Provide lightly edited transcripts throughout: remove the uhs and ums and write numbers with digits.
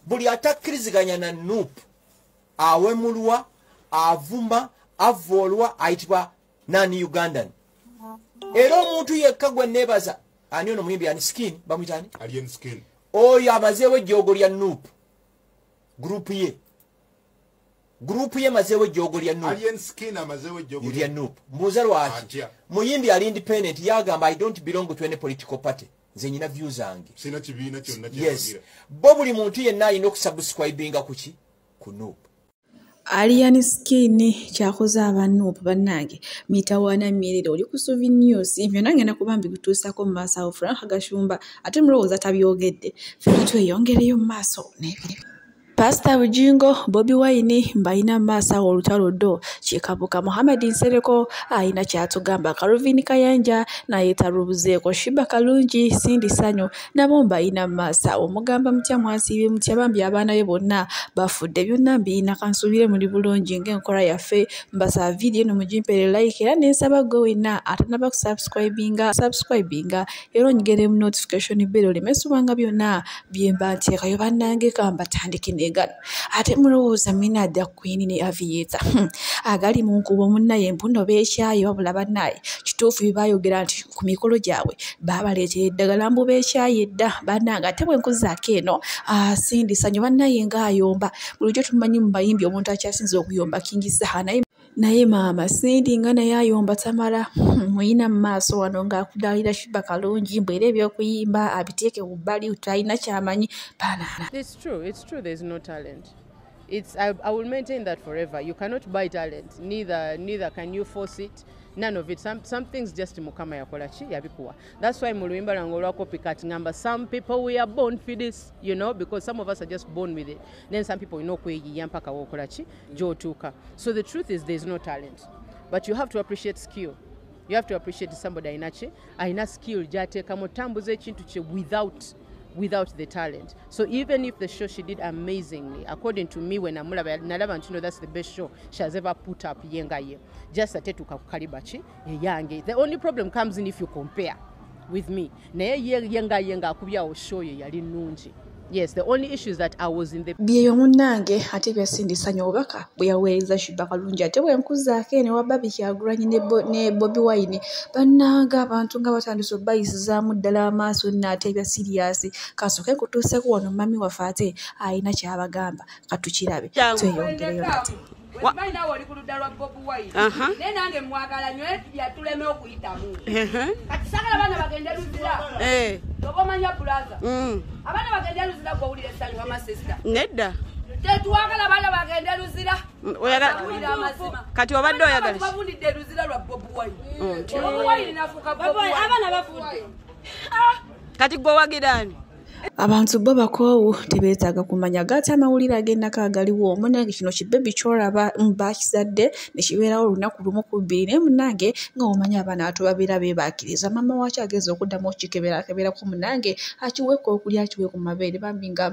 buli atakkiriziganya na Nuupu awemulwa, avuma, avolwa ayitibwa non-Ugandan. Era omuntu yekka gwe neebaza ani ono muyimbi ani Skin bamuyita ani? Alien Skin. Oyo amazeewo ejjoogo lya Nuupu. Group ye mazeewo ejjoogo lya Nuupu. Alien Skin amazeewo ejjoogo lya Nuupu. Mbuuza lwaki muyimbi ali independent yagamba I don't belong to any political party. Nze nyina views zange. Sina kibiina kyonna kye. Yes. Bo buli muntu yenna alina okusubscribinga kuki ku Nuupu. Alien Skin kyakoze abanuupu bannange mitawana mirire oli ku Suvi News ibyo nange nakubambi gutuusako mu maaso awo Frank Gashumba ate mulowooza tabyogedde ffe tweyongereyo mu maaso n'ebire. Pastor Bujingo, Bobi Wine, mbaina masa olutalo do, chikabuka Mohamed Nsereko, aina kyatugamba Calvin Kayanja, na yetarubuzeeko Shiba Kalungi, Sindi Sanyo, nabo mbaina masa omugamba mutya mwasibe mutya bambi abaana be bonna bafudde byonna mbina kansubire muri bulungi ng'enkola yaffe mbasa video no mujimpere like era nensaba go wena atanaba subscribinga era onyigere mu notification bell limesubanga byonna byemba nteekayo bannange kamba tandike ate mulowooza Minada Queen ne Aviator agali mu nkubo munnaye empuno beekyayi wabula bannaye kituufu bibayogera nti ku mikolo gyabwe babaleetera eddagala mbu beekyayi edda bannange ate bwe nkuzaako eno Sindi Sanyo bannaye ng'ayomba bulijjo tumanyi mu bayimbi omuntu akyasinze okuyomba King Saha naye maama Sindi nga naye ayomba tamala muyina mu maaso wano ng'akudaalira Shiba Kalungi mbwera ebyokuyimba abiteeke ku bbali talina kyamanyi banana. It's true there's no talent. I will maintain that forever. You cannot buy talent, neither can you force it. None of it. Some things just mukama yakolachi yabikuwa. That's why mulwimba langolwa copycat ngamba some people we are born for this, you know, because some of us are just born with it. Then some people kweyiya mpaka wokolachi jotuka. So the truth is there's no talent. But you have to appreciate skill. You have to appreciate somebody aina skill jateka mutambuze ekintu kye without the talent. So even if the show she did amazingly, according to me, when Amulaba nalaba know that's the best show she has ever put up yenga ye. Just atetuka kukalibachi yange. The only problem comes in if you compare with me. Naye yenga akubya show ye yali nungi. Yes, the only issue is that I was in the byeyo munnange ate bya Sindi Sanyo obaka bwe yaweereza Shiba Kalungi ate bwe nkuzaako ene wababi Kyagulanyi ne Bobi Wine bannanga abantu nga batandise obayisizaamu ddala amaaso n'ate bya serious kasooke kutuuseko wano mami waffe ate ayina kyabagamba katukirabe tweyongereyo nate. Wabina wali kuludda lwa Bobi Wine. Ne nange mwagala nnyo yatuleme okuyitamu. Kati sagala bana bagende luzira. Tobamanya brother. Abana bagende luzira gwawulira Sanyo wama sister. Nedda. Tetwagala bana bagende luzira. Kati obadde oyagala. Babulidde luzira lwa Bobi Wine. Bobi Wine nafuka Bobi Wine. Abana bafudde. Kati gwe wagirani. Abantu bo bakoowu tebeetaaga kumanya gaati amawulire ag'ennaka agaliwo munnange kino kibebi ky'olaba bakizadde ne kibeerawo olunaku lumu ku bbiri naye munnange nga omanya abaana ato babeera beebaakiriza maama waakyo ageza okuddamu okukikebeerakebeerako munnange akiweeka okulya akiwe ku mabeere bambi nga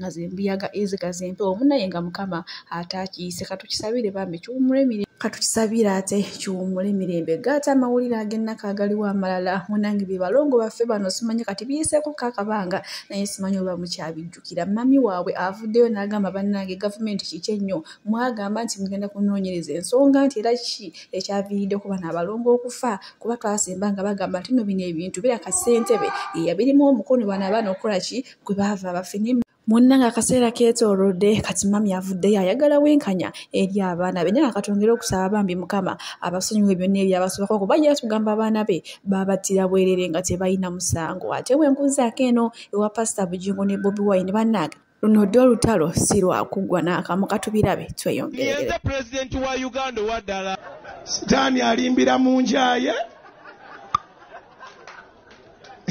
zembiyaga ezigazempewo munnaye nga mukama ate akiyise katukisabire bambi kiwumule mirembe katukisabire ate kiwumule mirembe gaati amawulire ag'ennaka agaliwo amalala munnange bye balongo baffe bano simanyi kati biyiseeko kakabanga naye simanyi oba mukyabijjukira mami waabwe avuddeyo n'agamba bannange gavumenti kiki ennyo mwagamba nti mugenda kunoonyereza ensonga nti era kiki ekyaviiriddeko bano abalongo okufa kuba twasemba nga bagamba nti no bino ebintu biraka ssentebe yabirimu omukono bano abaana okukola ki gwe baava bafine munnange akaseera keetoolodde kati mami avuddeyo ayagala wenkanya eri abaana be naye akatongera okusaba bambi mukama abasonyiwe byonna ebyabasobako kuba ajja tugamba abaana be babattira bwerere nga tebalina musango ate bwe nkuzaako eno ewa Pastor Bujingo ne Bobi Wine bannange luno dde olutalo si lwakuggwa n'akamu katubirabe tweyongerere. Yenze pulezidenti wa Uganda waddala sitaani alimbira mu njaye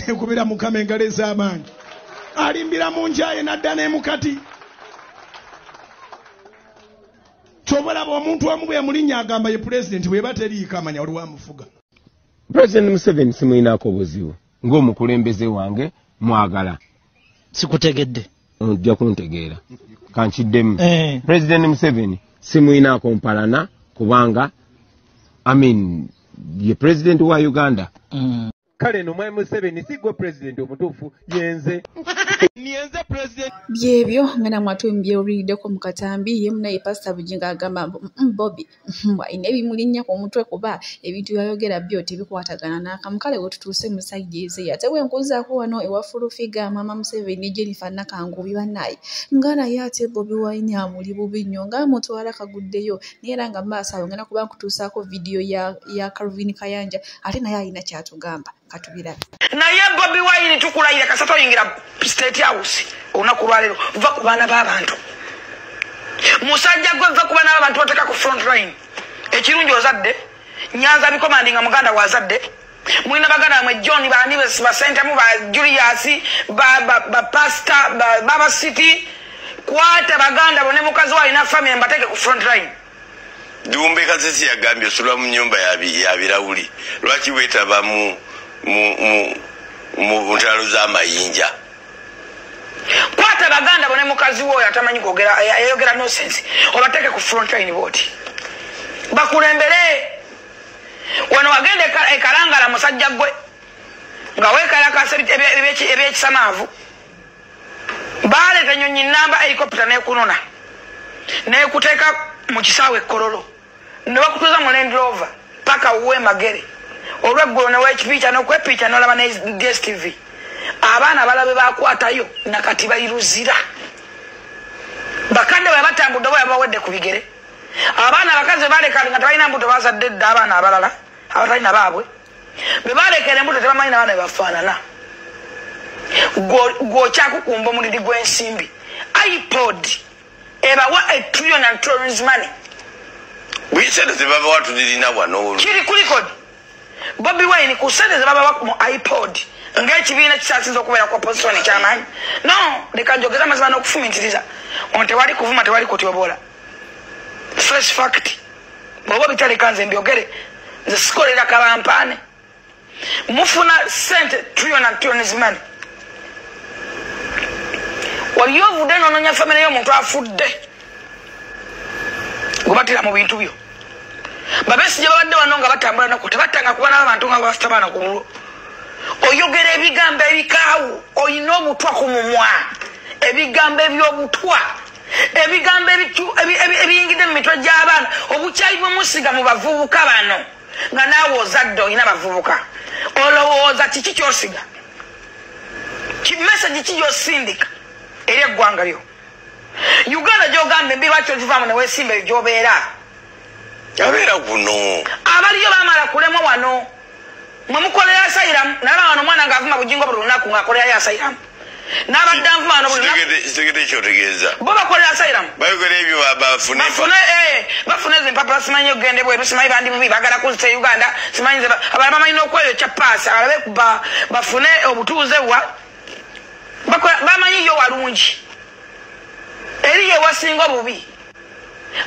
ekubira mukama engalo ez'amaanyi alimbira mu njaye nadda n'emukati kyobalaba omuntu omu bwe yamulinnya agamba ye pulezidenti bweba teriika amanya oli wamufuga. President Museveni simulinaako buzibu ng'omukulembeze wange mwagala. Sikutegedde. Ojja kuntegeera kankiddemu. President Museveni simulinaako mpalana kubanga ye president wa Uganda. kale no mwami Museveni si gwe president omutuufu yenze niyenze president byebyo ngana mwatumbye obuliddeko mu katambi ye munaye Pastor Bujingo agamba Bobi ine bimulinnya ku mutwe kuba ebintu yayogera byo tebikwatagana n'akamukale we tutuuse mu side eze ate we nkuzaako wano ewafulufiga mama Museveni Jennifer Nakangubi bannaye ngana yate Bobi Wine amuli bubi nnyo nga mutwala kaguddeyo neera nga maaso awo ngana kuba nkutuusaako video ya Calvin Kayanja ate naye alina kyatugamba katubirabe naye Bobi Wine tukulayira kasata oyingira State House olunaku lwaleero va ku baana b'abantu musajja gwe va ku baana b'abantu oteka ku front line ekirungi ozadde Nyanza bikomandinga muganda wazadde mwina baganda mwe John baani basentemu ba Julius ba Pastor Baba City kwata baganda bone mukazi walina family mbateke ku front line Dumbe Kasisi yagambye osulwa mu nyumba ya birawuli lwaki wetaba mu ntalo z'amayinja kwata baganda bone mukazi woyo atamanyi kwogera ayogera nonsense obateke ku front line boti bakulembere wano wagende ekalangala musajja gwe nga wekalakasa ebyekisamaavu baleeta nyonyi namba helicopter nekunona nekuteeka mu kisaawe ekkololo ne bakutuuza mu Land Rover paka uwe magere olweggulo newekipiica nokwepiica nolaba ne DSTV abaana balabe bakwatayo nakati bayiruzira bakadde bwe batambudde bwe bawedde ku bigere abaana bakazi baleka nga tebalina mbuto bazadde dda abaana abalala abatalina baabwe be balekera embuto tebamanyi n'abaana bebafaanana gwokyakukumba omuliri gw'ensimbi iPod ebawa $1 trillion and tourism money wisente zebaba watulirina wano kiri kulikodi Bobi Wine ku sente zebaba mu iPod ng'ekibiina kisasinza okubeera ku opposition ky'amaanyi no leka njogeza amazima n'okufumintiriza ono tewali kuvuma tewali kutyobola fresh fact bw'oba bitaleka nze mbyogere nze sikolera kabampaane mufuna sente $1 trillion and tourism money waliyo ovudde n'onoonya famire y'omuntu afudde gubatira mu bintu byo babesije babadde wano nga batambula nako tebattanga kuba n'abantu nga bafite abaana ku mulwo oyogera ebigambo ebikaawu oyina obutwa ku mumwa ebigambo eby'obutwa ebigambo ebiyingidde mu mitwe gy'abaana obukyayi bw'omusiga mu bavubuka bano nga naawe ozadde oyina bavubuka olowooza kiki kyosiga kimesagi ki gyosindika eri eggwanga lyo Uganda gy'ogamba embi lwaki ozivaamu neweesimba ebyo gy'obeera abeera guno abaliyo baamala kulemwa wano mwe mukolera asayiramu nalaba wano omwana ng'avuma Bujingo buli lunaku ng'akolerayo asayiramu n'abadde anvuma wano buli lunaku kitegete kyotegeeza bo bakolera asayiramu bayogera ebyo bafune ezimpapula simanyi okugende bweru simanyi bandi bubi bagala kuzisa Uganda simanyi abala bamanyi n'okweyokya paasi abalabe bafune obutuuze bamanyi yo walungi eri yewasinga obubi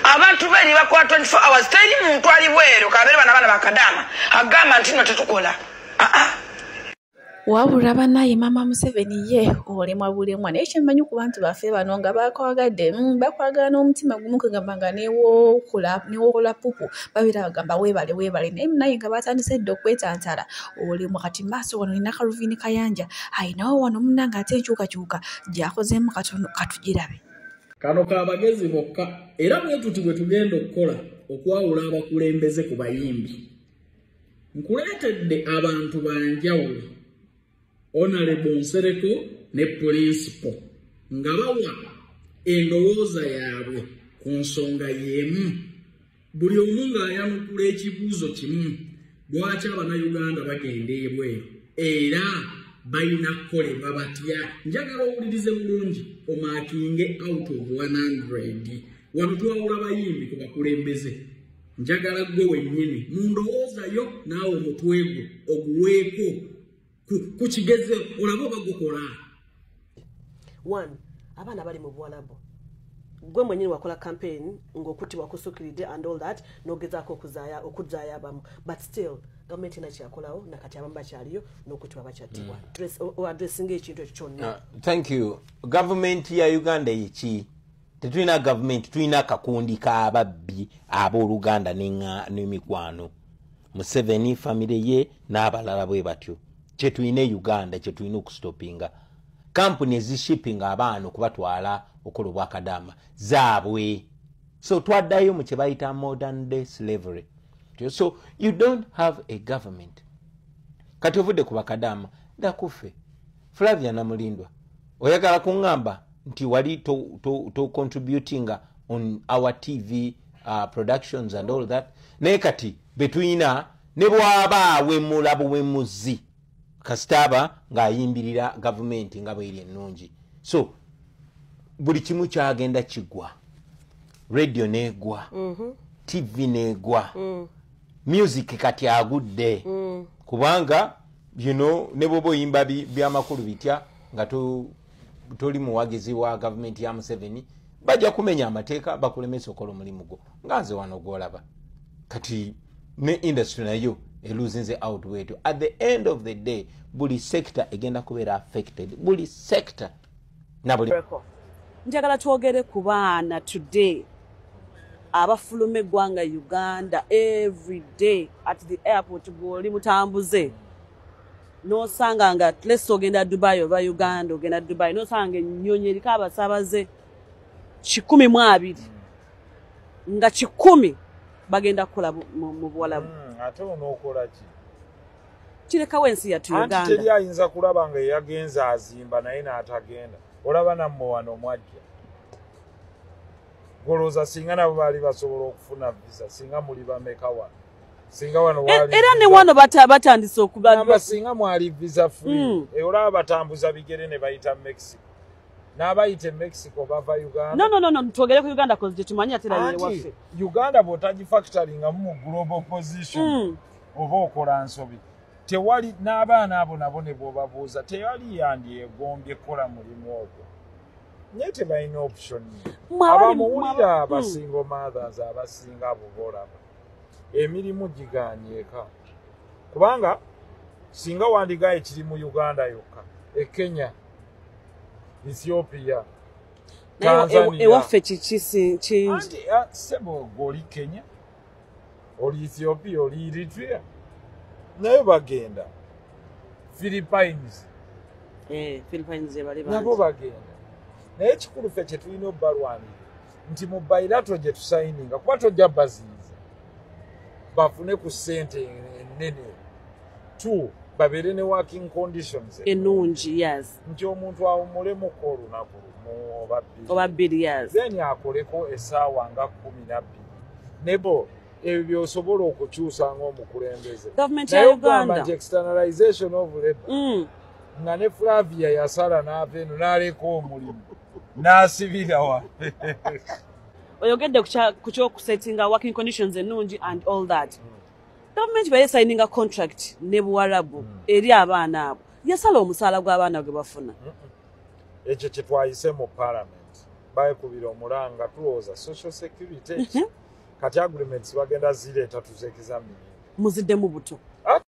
abantu beni bakola 24 hours teri muntu ali bweru kabere bana bakadama agamba nti no tetukola wabula banaye mama Museveni ye olemwa bulemwa naye kyemmanyi ku bantu baffe bano nga bakwagadde bakwagala n'omutima gumu kugamba nga newokola pupu babira bagamba weebale naye naye nga batandise dde okwetantala olemwa kati maaso wano nina Calvin Kayanja ayinawo wano munanga ate enkyukakyuka gyakozeemu katono katugirabe kano kabagezi bokka era bwe tuti bwe tugenda okukola okwawula abakulembeze ku bayimbi nkuleetedde abantu banjawulo Honorable Nsereko ne Principal nga bawa endowooza yaabwe ku nsonga y'emu buli omu ng'ayanukula ekibuuzo kimu lwaki Abannayuganda bagenda ebweru era balina kukolebwa batya njagala owulirize bulungi omaakinge out of 100 wano twawula bayimbi ku bakulembeze njagala gwe wennyini mu ndowooza yo naawe omutwe gwe oguweeko kuchigeze olabo bagukola one abana bali mu bwalabo gwe mwenyini wakola campaign ngokuti wakusukiride and all that nogezako okuzaya abamu but still government ina kyakolawo nakati abamba kyaliyo nokuti babachatibwa addressing ekintu kyonna thank you government ya Uganda yichi tetulina government tulina kakundi k'ababbi ab'Oluganda n'emikwano Museveni family ye n'abalala bwe batyo kyetulina Uganda kyetulina okustopinga company ezishipping abaana okubatwala okukola obwakadama zaabwe so twaddayo mu kye bayita modern day slavery. So you don't have a government kati ovudde ku bakadama ndakufe Flavia Namulindwa oyagala kuŋŋamba nti wali to contributing on our TV productions and all that naye kati betwina ne bwaba wemulabu wemuzi kasitaba ng'ayimbirira gavumenti nga bw'eri ennungi so buli kimu kyagenda kigwa radio negwa TV negwa music kati agudde kubanga ne bwoba oyimba byamakulu bitya nga toli muwagizi wa gavumenti ya Museveni bajja kumenya amateeka bakulemesa okola omulimu gwo nga nze wano gwolaba kati ne industry nayo eluzinze outweight at the end of the day buli sector egenda kubeera affected buli sector na buli njagala twogere ku baana today abafuluma eggwanga Uganda every day at the airport bw'oli mutambuze nosanga nga let's ogenda Dubai oba Uganda ogenda Dubai nosanga ennyonyi eriko abasaabaze 120 nga 10 bagenda kukola mu Buwalabu ate onookola ki kirekawo ensi yatu Uganda anti teri ayinza kulaba nga yagenza azimba naye n'atagenda olaba nammwe wano mwajja golooza singa nabo baali basobola okufuna visa singa muli bameka wano singa wano era ne wano batandise okuba singa mwali visa free olaba batambuza bigere ne bayita Mexico n'abayite Mexico bava Uganda no twogere ku Uganda cause tumanyi atera yeye waffe Uganda botaji factoring mu global position oba okola nsobi tewali n'abaana abo nabo ne bwobabuuza tewali yandi egombye kola mulimu ogwo nyete bayina option abamuwulira abasingle mothers abasinga abo bolaba emirimu giganyeka kubanga singa wandiga ekiri mu Uganda yokka Kenya Ethiopia Tanzania ewaffe kiki kingi sebo goli Kenya oli Ethiopia oli Eritrea naye bagenda Philippines bali nabo bagenda naye kikulu ffe kye tulina obbalwanira nti mu bilateral gye tusayininga kuba tojja baziiza bafune ku ssente ennene 2 babeere ne working conditions ennungi yes nti omuntu awumulemu olunaku lumu oba bbiri yes then akoleko essaawa nga 12 nebo ebyo byosobola okukyusa ng'omukulembeze naye ogamba nti externalization of labor nga ne Flavia yasala n'ava eno n'aleka omulimu n'asibira wa oyogedde ku kyokusettinga working conditions ennungi and all that government baye signing a contract ne Buwalabu eri abaana abo yasala omusaala gw'abaana gwe bafuna ekyo kye twayise mu parliament bayekubira omulanga tulowooza social security kati agreements bagenda zireeta tuzekizamini muziddemu buto